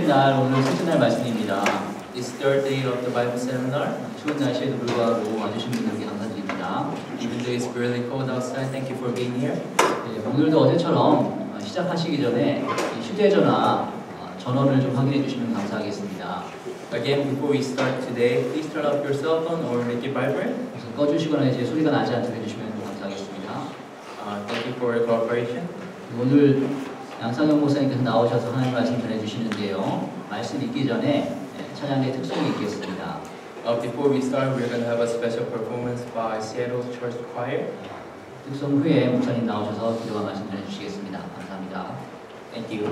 셋째 날, 오늘 셋째 날 말씀입니다. This third day of the Bible seminar. 추운 날씨에도 불구하고 와주신 분들께 감사드립니다. Even though it's really cold outside, thank you for being here. 네, 오늘도 어제처럼 시작하시기 전에 휴대전화 전원을 좀 확인해 주시면 감사하겠습니다. Again, before we start today, please turn off your cell phone or make it vibrate. 꺼주시거나 이제 소리가 나지 않도록 해주시면 감사하겠습니다. Thank you for your cooperation. 오늘 양상영 목사님께서 나오셔서 하나님 말씀 전해주시는데요. 말씀 읽기 전에 찬양의 특성이 있겠습니다. Before we start, we're going to have a special performance by Seattle Church Choir. 특성 후에 목사님 나오셔서 기도와 말씀 전해주시겠습니다. 감사합니다. Thank you.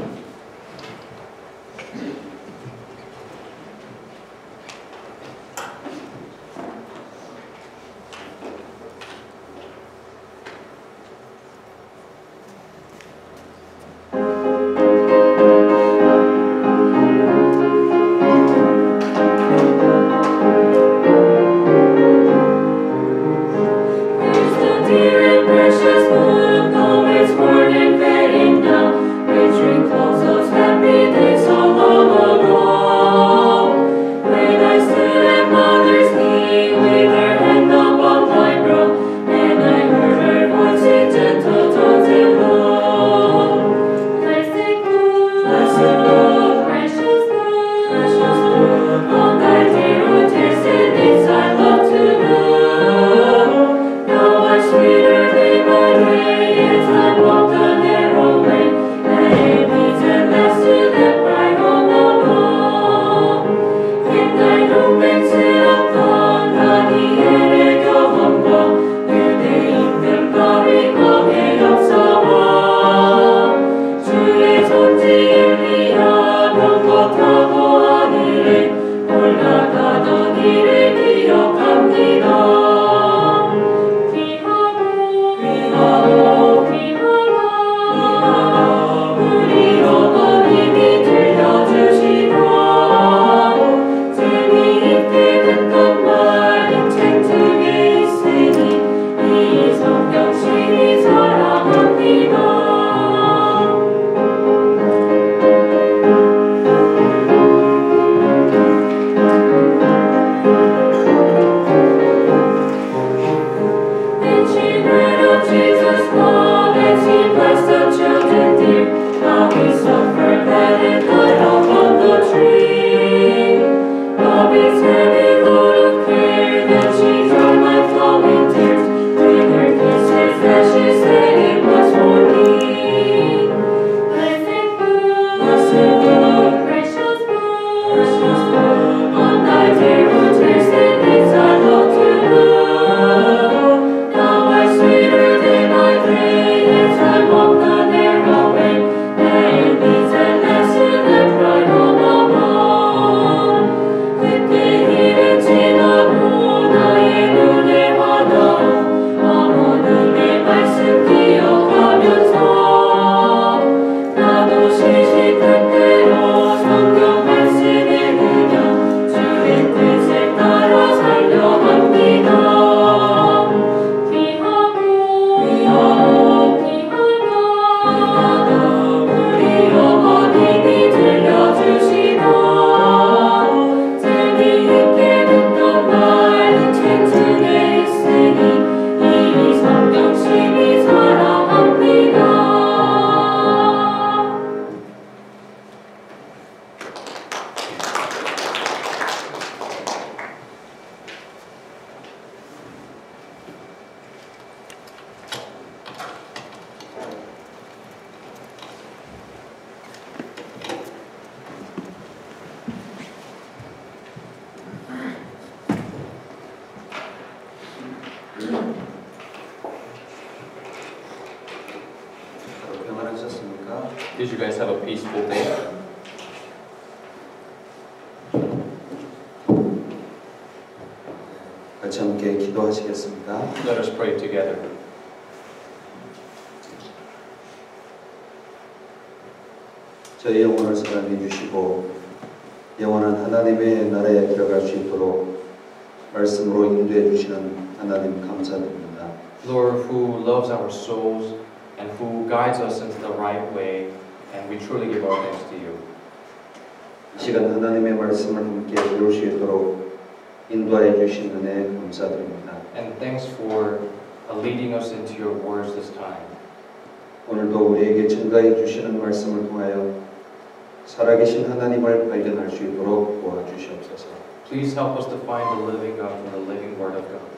Did you guys have a peaceful day? 같이 함께 기도하시겠습니다. Let us pray together. 저희 영혼을 사랑해 주시고 영원한 하나님의 나라에 들어갈 수 있도록 말씀으로 인도해 주시는 하나님 감사드립니다. Lord, who loves our souls and who guides us into the right way, and we truly give our thanks to you. 이 시간 하나님의 말씀을 함께 배울 수 있도록 인도하여 주신 은혜 감사드립니다. And thanks for leading us into your words this time. 오늘도 우리에게 증가해 주시는 말씀을 통하여 살아계신 하나님을 발견할 수 있도록 도와주시옵소서. Please help us to find the living God from the living Word of God.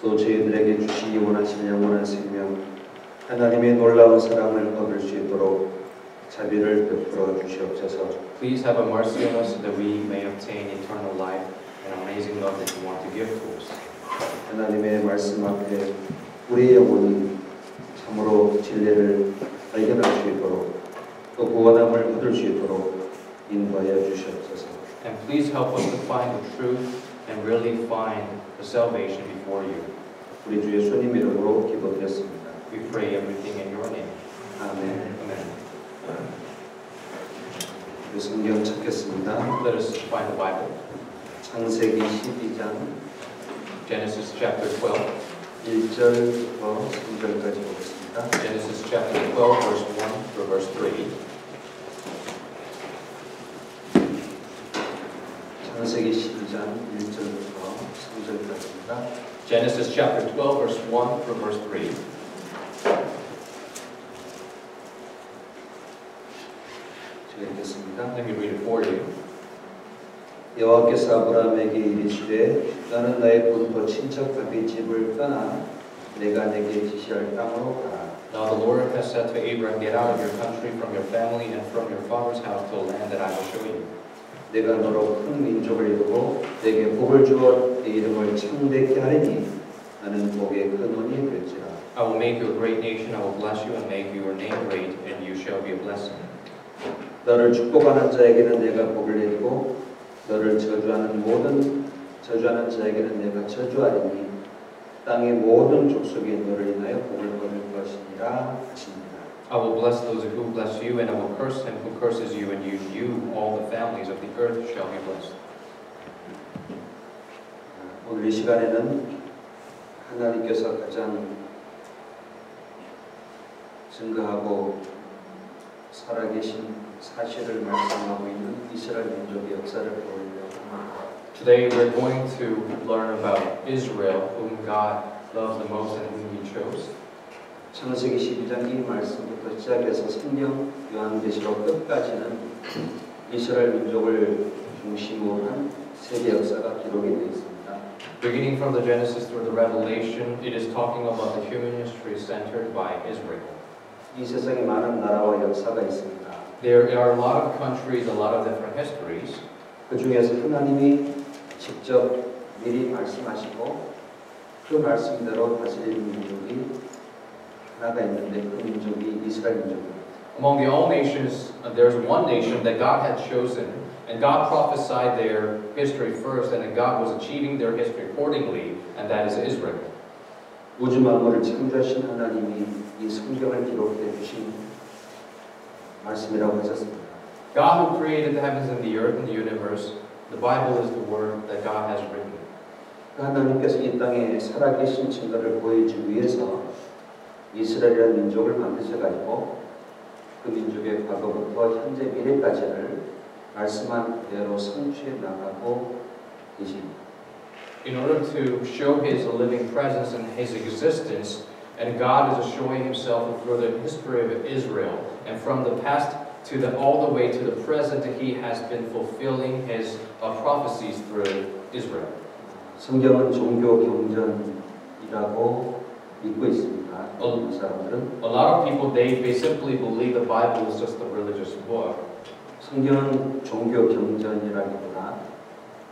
또 저희들에게 주시기 원하시는 영원한 생명, 하나님의 놀라운 사랑을 얻을 수 있도록 자비를 베풀어 주시옵소서. Please have a mercy on us so that we may obtain eternal life and amazing love that you want to give to us. 하나님의 말씀 앞에 우리의 영혼이 참으로 진리를 발견할 수 있도록 또 구원함을 얻을 수 있도록 인도하여 주시옵소서. And please help us to find the truth and really find the salvation before you. 우리 주 예수님 이름으로 기도드렸습니다. We pray everything in your name. 아멘. Amen. 우리 성경 찾겠습니다. Let us find the Bible. 창세기 12장 Genesis chapter 12. 1절부터 3절까지 보겠습니다. Genesis chapter 12, verse 1 through verse 3. 창세기 12장 1절부터 3절까지입니다. Genesis chapter 12, verse 1 through verse 3. 제가 읽겠습니다. Let me read it for you. 여호와께서 아브라함에게 이르시되 너는 너의 본토 친척들의 집을 떠나 내가 내게 지시할 땅으로 가라. Now the Lord has said to Abraham, get out of your country, from your family, and from your father's house to a land that I will show you. 내가 너로 큰 민족을 이루고 내게 복을 주어 네 이름을 창대케 하리니 나는 복의 근원이 될지라. I will make you a great nation, I will bless you and make your name great, and you shall be a blessing. 너를 축복하는 자에게는 내가 복을 내리고 너를 저주하는 자에게는 내가 저주하리니 땅의 모든 족속이 너를 인하여 복을 얻을 것이니라 하십니다. I will bless those who bless you, and I will curse him who curses you, and you, all the families of the earth shall be blessed. 오늘 이 시간에는 하나님께서 가장 증거하고 살아계신 사실을 말씀하고 있는 이스라엘 민족의 역사를 보려고 합니다. Today we're going to learn about Israel, whom God loves the most and whom He chose. 창세기 12장 이 말씀부터 시작해서 성경 요한계시록 끝까지는 이스라엘 민족을 중심으로 한 세계 역사가 기록이 되어 있습니다. Beginning from the Genesis through the Revelation, it is talking about the human history centered by Israel. 이 세상에 많은 나라와 역사가 있습니다. There are a lot of countries, a lot of different histories. 그 중에서 하나님이 직접 미리 말씀하시고 그 말씀대로 다스리는 민족이 하나가 있는데 그 민족이 이스라엘 민족입니다. Among the all nations, there's one nation that God had chosen, and God prophesied their history first, and then God was achieving their history accordingly, and that is Israel. 우주 만물을 창조하신 하나님이 이 성경을 기록해 주신 말씀이라고 하셨습니다. God who created the heavens and the earth and the universe, the Bible is the word that God has written. 하나님께서 이 땅에 살아계신 증거를 보여주기 위해서 이스라엘이라는 민족을 만드셔가지고 그 민족의 과거부터 현재 미래까지를 말씀한 그대로 성취해 나가고 계십니다. In order to show His living presence and His existence, and God is showing Himself through the history of Israel, and from the past to all the way to the present, He has been fulfilling His prophecies through Israel. 성경은 종교 경전이라고 믿고 있습니다. 어떤 사람들은 A lot of people they simply believe the Bible is just a religious book. 성경은 종교 경전이라기보다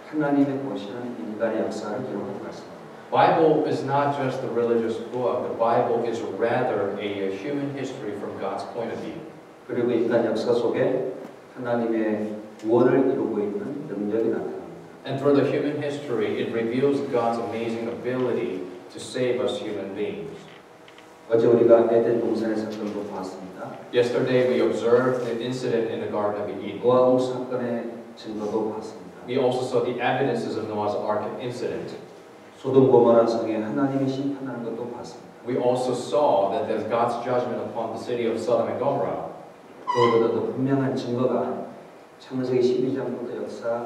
하나님의 보시는 인간의 역사를 기록한 말씀입니다. Bible is not just a religious book. The Bible is rather a human history from God's point of view. 그리고 인간 역사 속에 하나님의 구원을 이루고 있는 능력이 나타납니다. And through the human history, it reveals God's amazing ability to save us human beings. 어제 우리가 에덴 동산의 사건도 봤습니다. Yesterday we observed the incident in the Garden of Eden. 노아홍 사건의 증거도 봤습니다. We also saw the evidences of Noah's Ark incident. 소돔 고모라 성에 하나님이 심판하는 것도 봤습니다. We also saw that there's God's judgment upon the city of Sodom and Gomorrah. 그것보다 더 분명한 증거가 창세기 12장부터 역사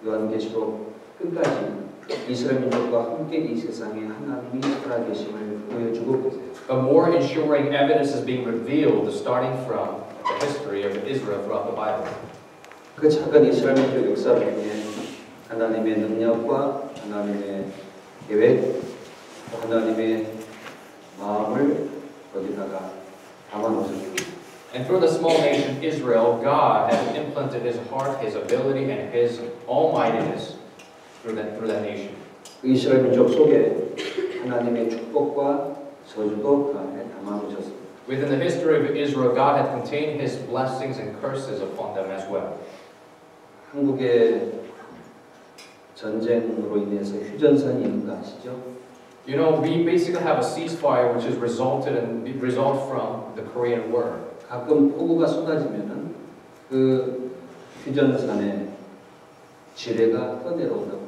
요한계시록 끝까지 이스라엘 민족과 함께 이 세상에 하나님이 살아계심을 보여주고 계세요. But more ensuring evidence is being revealed starting from the history of Israel throughout the Bible. 그 작은 이스라엘 민족 역사를 통해 하나님의 능력과 하나님의 계획, 하나님의 마음을 거기다가 담아놓으셨습니다. And through the small nation Israel, God has implanted His heart, His ability, and His almightiness through that nation. 그 이스라엘 민족 속에 하나님의 축복과 저주도 그 안에 담아놓으셨습니다. Within the history of Israel, God had contained His blessings and curses upon them as well. 한국의 전쟁으로 인해서 휴전선이 있는 거 아시죠? You know, we basically have a ceasefire which is result from the Korean War. 가끔 폭우가 쏟아지면은 그 휴전선의 지뢰가 떠내려온다고.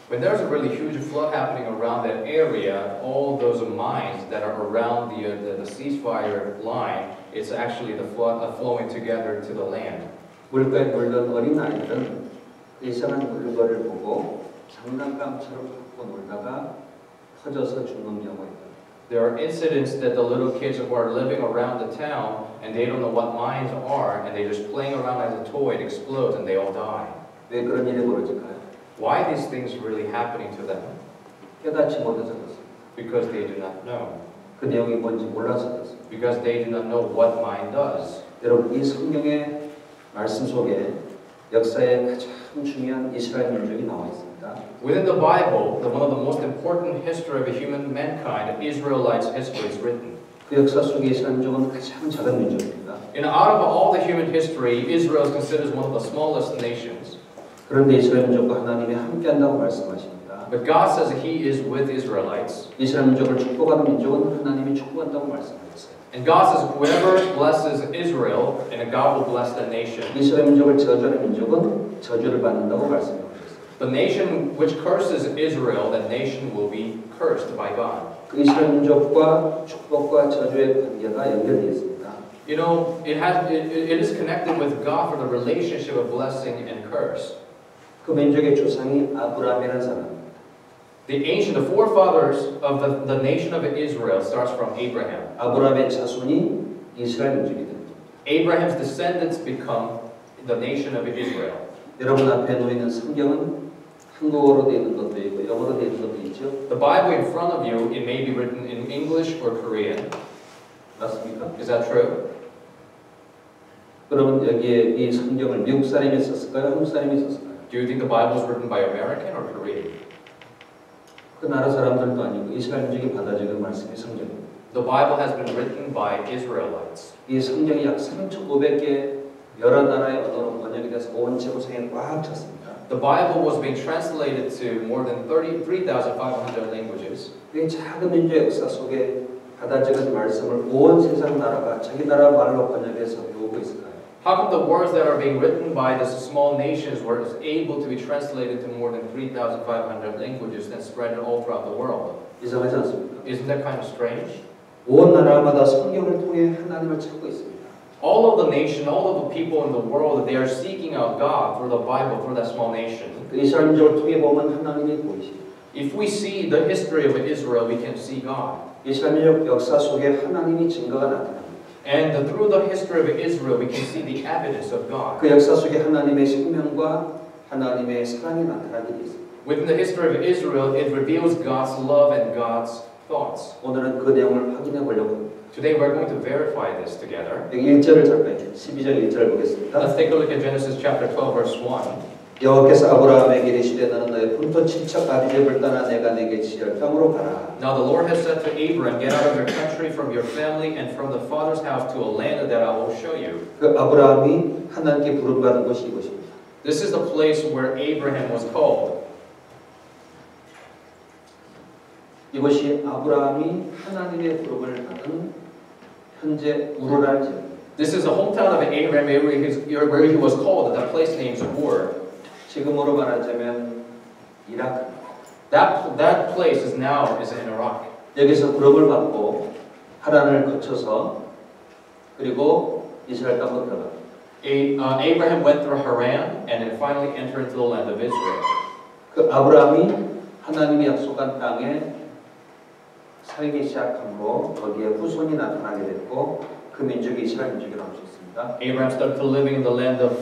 When there's a really huge flood happening around that area, all those mines that are around the ceasefire line, it's actually the flood flowing together to the land. 물가에 놀던 어린 아이들은 이상한 물건을 보고 장난감처럼 갖고 놀다가 터져서 죽는 경우가 있다. There are incidents that the little kids who are living around the town and they don't know what mines are and they're just playing around as a toy, it explodes and they all die. 왜 그런 일이 벌어질까요? Why are these things really happening to them? 깨닫지 못해서 그렇습니다. Because they do not know. 그 내용이 뭔지 몰라서 그렇습니다. Because they do not know what mine does. 여러분 이 성경의 말씀 속에 역사의 가장 중요한 이스라엘 민족이 나와 있습니다. Within the Bible, one of the most important history of human mankind, Israelites' history is written. 그 역사 속에 이스라엘 민족은 가장 작은 민족입니다. And out of all the human history, Israel is considered one of the smallest nations. 그런데 이스라엘 민족과 하나님이 함께한다고 말씀하십니다. But God says that He is with Israelites. 이스라엘 민족을 축복하는 민족은 하나님이 축복한다고 말씀하셨어요. And God says, whoever blesses Israel, and God will bless that nation. 이스라엘 민족을 저주하는 민족은 저주를 받는다고 말씀하셨어요. The nation which curses Israel, that nation will be cursed by God. 그 이스라엘 민족과 축복과 저주의 관계가 연결되어 있습니다. You know, it is connected with God for the relationship of blessing and curse. 그 민족의 조상이 아브라함이라는 사람입니다. The forefathers of the nation of Israel starts from Abraham. 아브라함의 자손이 이스라엘 민족이 됩니다. Abraham's descendants become the nation of Israel. 여러분 앞에 놓이는 성경은 한국어로 되어 있는 것도 있고 영어로 되어 있는 것도 있죠. The Bible in front of you, it may be written in English or Korean. 맞습니까? Is that true? 그러면 여기에 이 성경을 미국 사람이 썼을까요? 한국 사람이 썼을까요? Do you think the Bible was written by American or Korean? 그 나라 사람들도 아니고 이스라엘 민족이 받아들이는 말씀이 성경입니다. The Bible has been written by Israelites. 이 성경이 약 3,500개 여러 나라의 언어로 번역이 돼서 온 지구상에 꽉 찼습니다. The Bible was being translated to more than 3,500 languages. 이 작은 민족의 역사 속에 받아들인 말씀을 온 세상 나라가 자기 나라 말로 번역해서 배우고 있을까요? How come the words that are being written by the small nations were able to be translated to more than 3,500 languages and spread it all throughout the world? 이상하지 않습니까? Isn't that kind of strange? 온 나라마다 성경을 통해 하나님을 찾고 있습니다. All of the nation, all of the people in the world, they are seeking out God through the Bible, through that small nation. 그 이스라엘 민족을 통해 보면 하나님이 보이십니다. If we see the history of Israel, we can see God. 이스라엘 민족 역사 속에 하나님이 증거가 나타납니다. And through the history of Israel, we can see the evidence of God. 그 역사 속에 하나님의 생명과 하나님의 사랑이 나타나게 되어 있습니다. Within the history of Israel, it reveals God's love and God's thoughts. 오늘은 그 내용을 확인해 보려고 합니다. Today we're going to verify this together. 여기 1절을 잠깐 12장 1절 보겠습니다. Let's take a look at Genesis chapter 12, verse 1. 여호와께서 아브라함에게 이르시되 너는 너의 본토 친척 아비집을 떠나 내가 내게 지시할 땅으로 가라. Now the Lord has said to Abram, get out of your country, from your family, and from the father's house to a land that I will show you. 그 아브라함이 하나님께 부름받은 곳이 이곳입니다. This is the place where Abraham was called. 이곳이 아브라함이 하나님의 부름을 받은 현재 우르라는 지역입니다. This is the hometown of Abraham where he was called. That place named Ur. 지금으로 말하자면 이라크. That place is now in Iraq. 여기서 부름을 받고 하란을 거쳐서 그리고 이스라엘 땅으로 들어갑니다. Abraham went through Haran and then finally entered into the land of Israel. 그 아브라함이 하나님이 약속한 땅에 살기 시작함으로 거기에 후손이 나타나게 됐고 그 민족이 이스라엘 민족이라고 할 수 있습니다. Abraham started living in the land of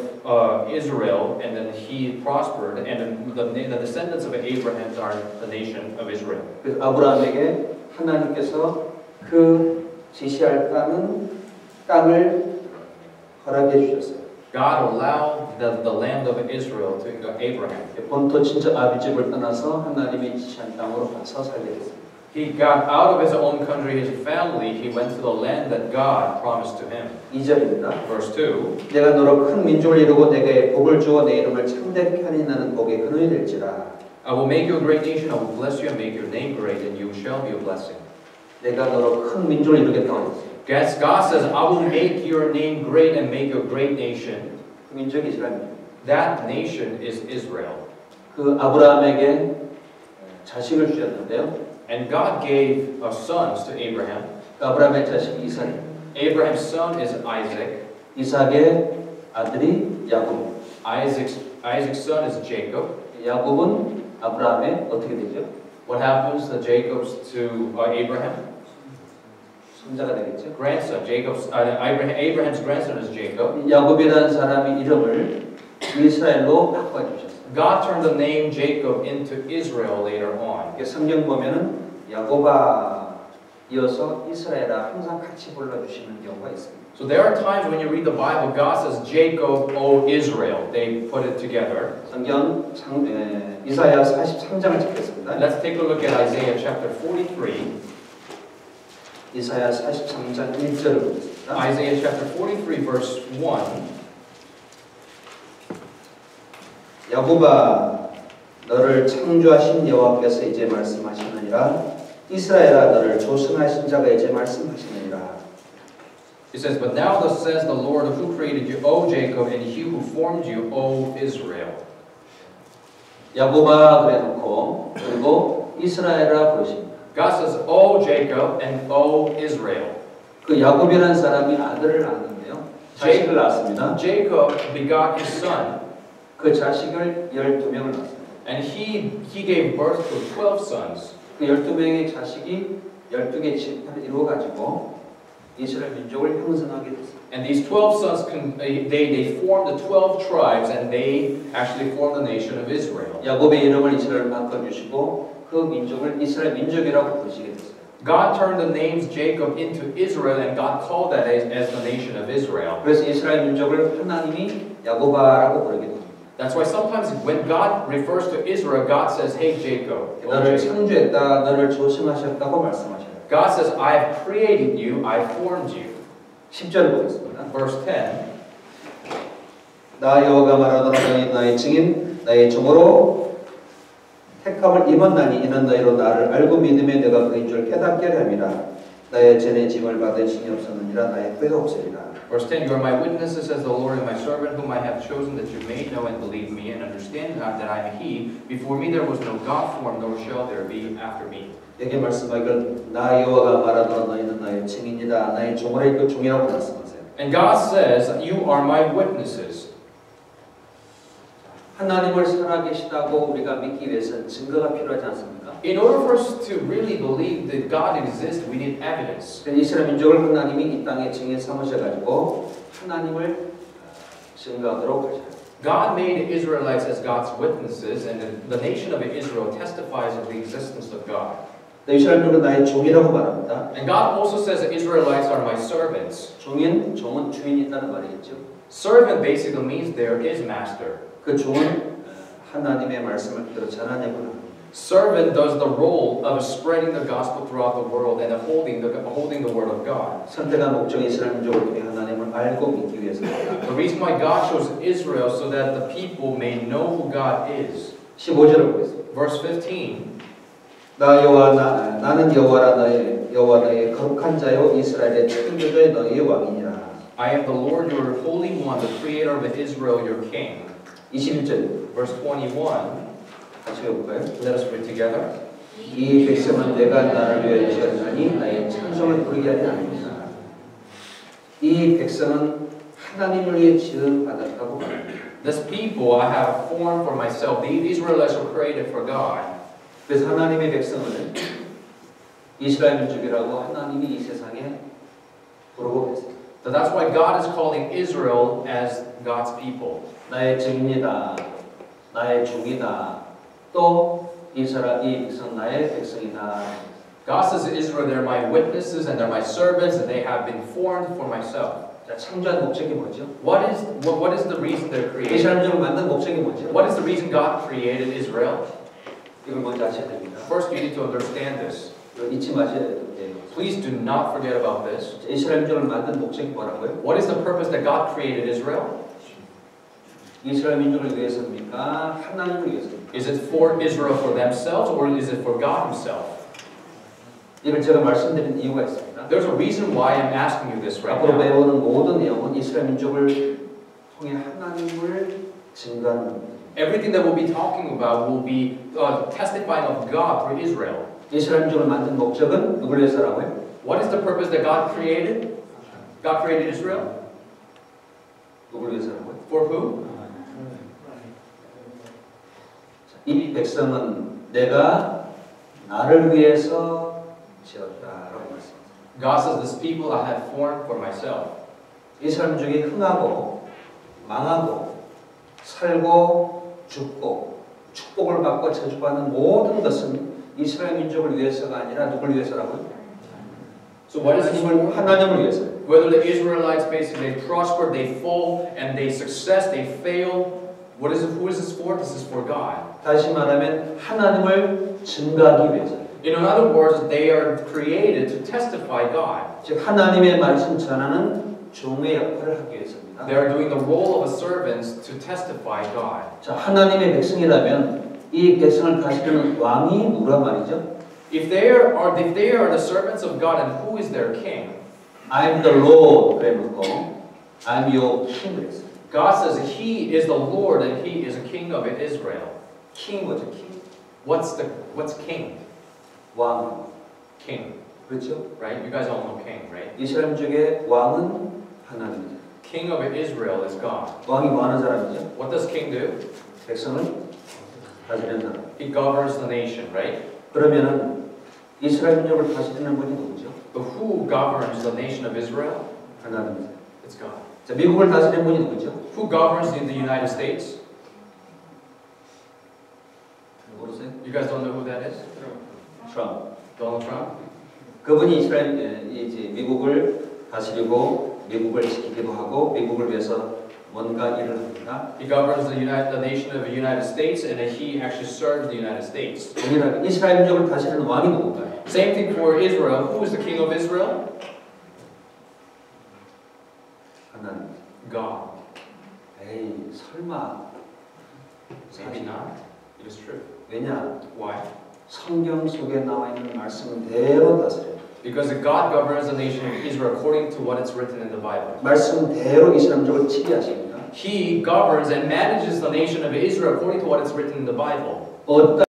Israel, and then he prospered, and the descendants of Abraham are the nation of Israel. 그래서 아브라함에게 하나님께서 그 지시할 땅을 허락해 주셨어요. God allowed the land of Israel to Abraham. 본토 친척 아비집을 떠나서 하나님이 지시한 땅으로 가서 살게 됐습니다. He got out of his own country, his family. He went to the land that God promised to him. 2절입니다. Verse 2. 내가 너로 큰 민족을 이루고 내게 복을 주어 내 이름을 참되게 하니 나는 복의 근원이 될지라. I will make you a great nation. I will bless you and make your name great, and you shall be a blessing. 내가 너로 큰 민족을 이루겠다고 했어요. God says, I will make your name great and make you a great nation. 그 민족이 이스라엘입니다. That nation is Israel. 그 아브라함에게 자식을 주셨는데요. And God gave sons to Abraham. 그 아브라함의 자식이 이삭. Abraham's son is Isaac. 이삭의 아들이 야곱. Isaac's son is Jacob. 야곱은 아브라함의 어떻게 되죠? What happens to Abraham? 손자가 되겠죠. Grandson. Abraham's grandson is Jacob. 야곱이라는 사람이 이름을 이스라엘로 바꿔주셨어요. God turned the name Jacob into Israel later on. 성경 보면은 야곱아 이어서 이스라엘아 항상 같이 불러주시는 경우가 있습니다. So there are times when you read the Bible, God says Jacob, O Israel. They put it together. 성경 이사야 43장을 찾겠습니다. Let's take a look at Isaiah chapter 43. 이사야 43장 1절을 보겠습니다. Isaiah chapter 43 verse 1. 야곱아 너를 창조하신 여호와께서 이제 말씀하시느니라 이스라엘아 너를 조성하신 자가 이제 말씀하시느니라. It says, But now thus says the Lord who created you, O Jacob, and he who formed you, O Israel. 야곱아 그래놓고 그리고 이스라엘아 부르십니다. God says, O Jacob and O Israel. 그 야곱이라는 사람이 아들을 낳았는데요. 자식을 낳았습니다. Jacob begot his son. 그 자식을 12명을 낳았습니다. And he gave birth to 12 sons. 그 12명의 자식이 12개의 지파를 이루어가지고 이스라엘 민족을 형성하게 됐습니다. And these 12 sons, they formed the 12 tribes, and they actually formed the nation of Israel. 야곱의 이름을 이스라엘 바꿔주시고 그 민족을 이스라엘 민족이라고 부르시게 됐어요. God turned the names Jacob into Israel, and God called that as the nation of Israel. 그래서 이스라엘 민족을 하나님이 야곱아라고 부르게 됩니다. That's why sometimes when God refers to Israel, God says, Hey Jacob. 너를 창조했다, 너를 조성하셨다고 말씀하셔요. God says, I have created you, I formed you. 10절 보겠습니다. Verse 10. 나 여호와가 말하노라 너희 나의 증인 나의 종으로 택함을 입었나니 이는 너희로 나를 알고 믿음에 내가 그인 줄 깨닫게 함이라. 나의 전에 짐을 받은 신이 없었느니라 나의 후회가 없으리라. Verse 10, You are my witnesses, says the Lord, and my servant whom I have chosen, that you may know and believe me, and understand that I am He. Before me there was no God formed, nor shall there be after me. 여기 말씀하기를 나 여호와가 말하노라 너희는 나의 증인이다 나의 종으로 이끌 종이라고 말씀하세요. And God says, You are my witnesses. 하나님을 살아계시다고 우리가 믿기 위해서는 증거가 필요하지 않습니까? In order for us to really believe that God exists, we need evidence. 이스라엘 민족을 하나님이 이 땅에 증인 삼으셔가지고 하나님을 증거하도록 하셔요. God made the Israelites as God's witnesses, and the nation of Israel testifies of the existence of God. 이스라엘 민족은 나의 종이라고 말합니다. And God also says that Israelites are my servants. 종은 주인이 있다는 말이겠죠. Servant basically means there is master. 그 종은 하나님의 말씀을 그대로 전하냐고 합니다. Servant does the role of spreading the gospel throughout the world and holding the word of God. 선택한 목적이 이스라엘 민족을 통해 하나님을 알고 믿기 위해서입니다. The reason why God chose Israel so that the people may know who God is. 15절을 보겠습니다. Verse 15. 나는 여호와라 너의 거룩한 자요 이스라엘의 창조자여 너희의 왕이니라. I am the Lord your holy one, the creator of Israel, your king. 21절. Verse 21. 같이 해볼까요? Let us read together. 이 백성은 내가 나를 위하여 지었나니 나의 찬송을 부르게 하지 않습니다. 이 백성은 하나님을 위해 지은 받았다고 말합니다. This people I have formed for myself. The Israelites were created for God. 그래서 하나님의 백성을 이스라엘 민족이라고 하나님이 이 세상에 부르고 계세요. So that's why God is calling Israel as God's people. 나의 증인이다, 나의 종이다, 또 이 백성 나의 백성이다. God says to Israel, they're my witnesses and they're my servants and they have been formed for myself. 자, 창조한 목적이 뭐죠? What is the reason they're created? 이스라엘 민족을 만든 목적이 뭐죠? What is the reason God created Israel? 이걸 먼저 아셔야 됩니다. First, you need to understand this. 이걸 잊지 마셔야 돼요. Please do not forget about this. 이스라엘 민족을 만든 목적이 뭐라고요? What is the purpose that God created Israel? 이스라엘 민족을 위해서입니까? 하나님을 위해서입니까? Is it for Israel for themselves or is it for God Himself? 이걸 제가 말씀드린 이유가 있습니다. There's a reason why I'm asking you this right 앞으로 now. 배우는 모든 내용은 이스라엘 민족을 통해 하나님을 증거하는 겁니다. Everything that we'll be talking about will be testifying of God through Israel. 이스라엘 민족을 만든 목적은 누구를 위해서라고요? What is the purpose that God created? God created Israel? 누구를 위해서라고요? For who? 이 백성은 내가 나를 위해서 지었다라고 말씀합니다. God says, this people I have formed for myself. 이스라엘 민족이 흥하고 망하고 살고 죽고 축복을 받고 저주받는 모든 것은 이스라엘 민족을 위해서가 아니라 누구를 위해서라고요? So what is this for? 하나님을 위해서요. Whether the Israelites basically they prosper, they fall, and they success, they fail. What is it? Who is this for? This is for God. 다시 말하면 하나님을 증거하기 위해서. In other words, they are created to testify God. 즉 하나님의 말씀 전하는 종의 역할을 하기 위해서입니다. They are doing the role of a servant to testify God. 자, 하나님의 백성이라면 이 백성을 다스리는 왕이 누구란 말이죠? If they are the servants of God, and who is their king? I'm the Lord 그래놓고 I'm your king 그랬어요. God says He is the Lord and He is a king of Israel. king 뭐죠? king? What's king? 왕. King, 그렇죠? right? You guys all know king, right? 이스라엘 민족의 왕은 하나님이죠. King of Israel is God. 왕이 뭐 하는 사람이죠? What does king do? 백성을 다스리는 사람. He governs the nation, right? 그러면은 이스라엘 민족을 다스리는 분이 누구죠? But who governs the nation of Israel? 하나님이죠. It's God. 자, 미국을 다스리는 분이 누구죠? Who governs in the United States? 모르세요? You guys don't know who that is? 트럼프. Donald Trump? 그분이 이제 미국을 다스리고 미국을 지키기도 하고 미국을 위해서 뭔가 일을 합니다. He governs the nation of the United States, and he actually serves the United States. 동일하게 이스라엘 민족을 다스리는 왕이 누군가요? Same thing for Israel. Who is the king of Israel? 하나님. God. 에이 설마. Maybe not. It is true. 왜냐? Why? 성경 속에 나와 있는 말씀대로 다스려요. Because God governs the nation of Israel according to what is written in the Bible. 말씀대로 이스라엘 민족을 치리하십니다. He governs and manages the nation of Israel according to what is written in the Bible. 어떤